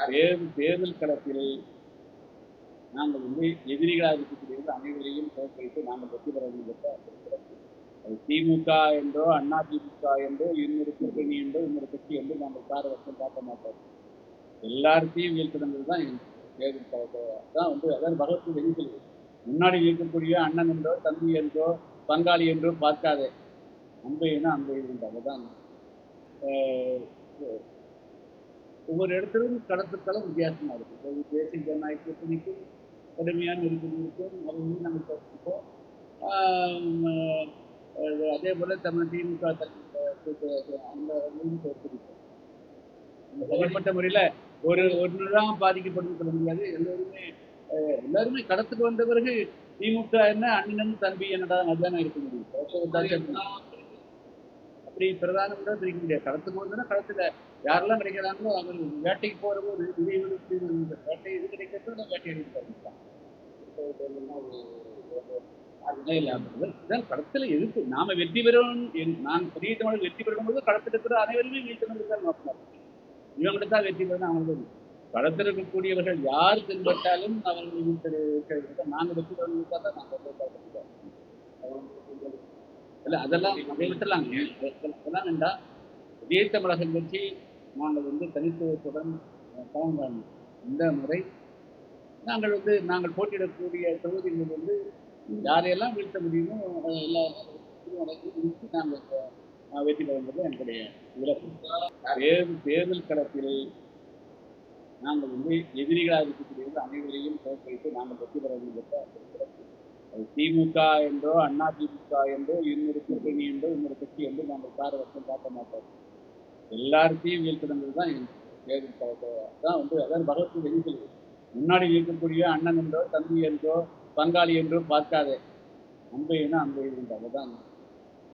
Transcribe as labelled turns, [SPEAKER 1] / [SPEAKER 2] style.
[SPEAKER 1] தேர்தல் களத்தில் நாங்கள் வந்து எதிரிகளாக இருக்கக்கூடியவர்கள் அனைவரையும் தோற்கடித்து நாங்கள் வெற்றி பெற வேண்டும். அது திமுக என்றோ அண்ணா திமுக என்றோ இன்னொரு கூட்டணி என்றோ இன்னொரு கட்சி என்றோ நாங்கள் பாரபட்சம் பார்க்க மாட்டோம். எல்லாத்தையும் வீழ்த்தினது தான் தேர்தல் களத்தை தான் வந்து அதாவது பகவத்கீதை என்ன சொல்லுது, முன்னாடி இருக்கக்கூடிய அண்ணன் என்றோ தம்பி என்றோ பங்காளி என்றோ பார்க்காதே, அன்பையினா அன்பை தான். ஒவ்வொரு இடத்திலும் களத்துக்களும் வித்தியாசமா இருக்கு. இப்போ தேசிய ஜனநாயக கூட்டணிக்கும் கடுமையான நெருக்கடி இருக்கும், அதை வந்து நாங்கள் தோற்கடிப்போம். அதே போல தமிழ் திமுக அந்த தோற்கடிப்போம். தனிப்பட்ட முறையில் ஒன்றுதான் பாதிக்கப்படும் சொல்ல முடியாது. எல்லாருமே களத்துக்கு வந்த பிறகு திமுக என்ன அண்ணன் தம்பி என்னடா அதுதானே இருக்க முடியும். அப்படி பிரதானம் கூட பிரிக்க முடியாது. களத்துக்கு வந்தோன்னா களத்துல யாரெல்லாம் கிடைக்கிறாங்களோ அவங்க வேட்டைக்கு போறபோது வேட்டை இது கிடைக்கிறதோ வேட்டை அடிப்பாங்க. களத்துல எதிர்ப்பு நாம வெற்றி பெறணும். நான் பெரிய தமிழ் வெற்றி பெறும் போது களத்தில் இருக்கிற அனைவருமே வீழ்த்தணும் தான் நோக்கம். இவங்களுக்கு தான் வெற்றி பெறணும். அவங்களுக்கு களத்தில் இருக்கக்கூடியவர்கள் யார் தென்பட்டாலும் அவர்கள் வீழ்த்த நாங்கள் வெற்றி பெறணும் தான் நாங்கள் இல்லை அதெல்லாம் அதை விட்டுலாங்க. அதெல்லாம் வேண்டாம். இதே தமிழகம் கட்சி நாங்கள் வந்து தனித்துவத்துடன் கலந்தாங்க. இந்த முறை நாங்கள் போட்டியிடக்கூடிய தொகுதிகள் வந்து யாரையெல்லாம் வீழ்த்த முடியுமோ எல்லா நாங்கள் வெற்றி பெறுவது என்னுடைய விளக்கம். தேர்தல் களத்தில் நாங்கள் வந்து எதிரிகளாக இருக்கக்கூடியவர்கள் அனைவரையும் தோற்கடித்து நாங்கள் வெற்றி பெற வேண்டும். அது திமுக என்றோ அண்ணா திமுக என்றோ இன்னொரு கூட்டணி என்றோ இன்னொரு கட்சி என்றோ நாங்கள் பாரபட்சம் பார்க்க மாட்டோம். எல்லாத்தையும் வீழ்த்தினது தான் தேர்தல் களத்தை தான் வந்து அதாவது பகவத்கீதை என்ன சொல்லுது, முன்னாடி இருக்கக்கூடிய அண்ணன் என்றோ தம்பி என்றோ பங்காளி என்றோ பார்க்காதே, அன்பையினா அன்பை தான்.